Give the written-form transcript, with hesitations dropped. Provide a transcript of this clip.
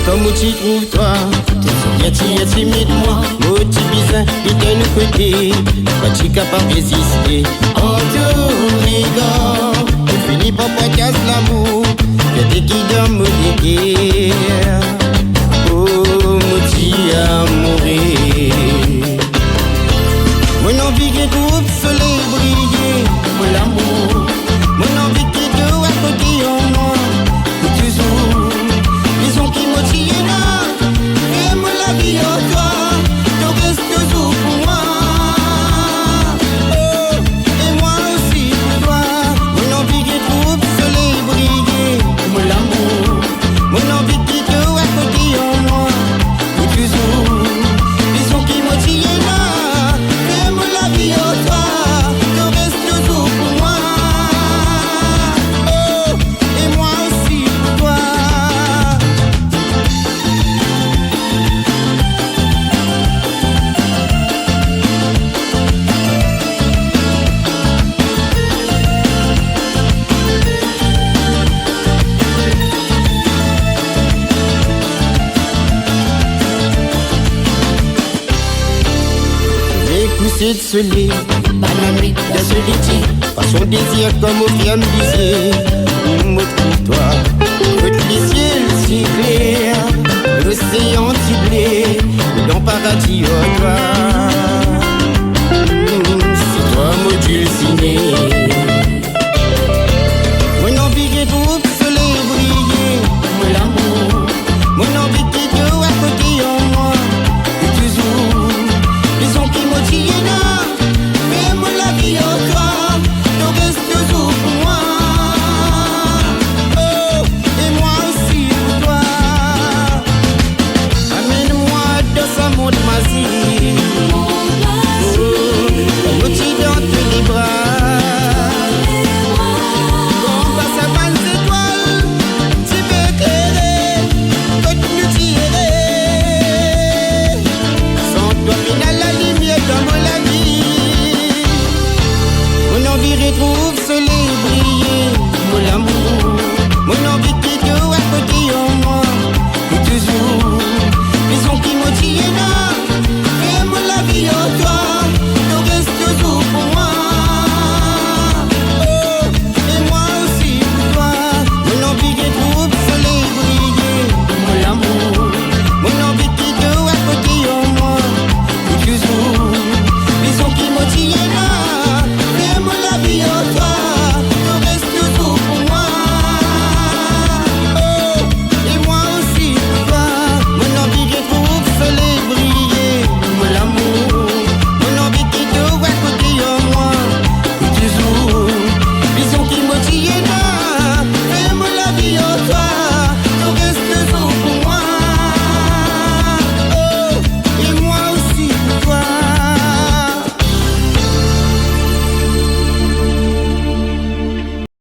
Comment tu trouves toi? T'es timide moi, moi tu bizarre, il te nous côté. Pas tu capable de résister. En tout rigole, tu finis par pas casse l'amour. Que t'es qui donne me déguer. Oh, mon petit amouré. Mon envie qui trouve soleil briller. Mon l'amour, mon envie qui doit à côté en moi. Pour toujours, ils ont qui motive là. Et moi la vie en toi, tu restes toujours pour moi. Oh, et moi aussi pour toi. Mon envie qui trouve soleil briller. Mon l'amour, mon envie qui doit à côté en moi. Pour toujours, ils ont qui motive là. Et moi la vie en toi, tu restes toujours pour moi. Oh, et moi aussi pour toi. Les coussets de soleil, banane de solitude, pas son désir comme au bien me disait. Moi trouve toi, côte les ciels si clairs, l'océan ciblé, dans paradis au toi.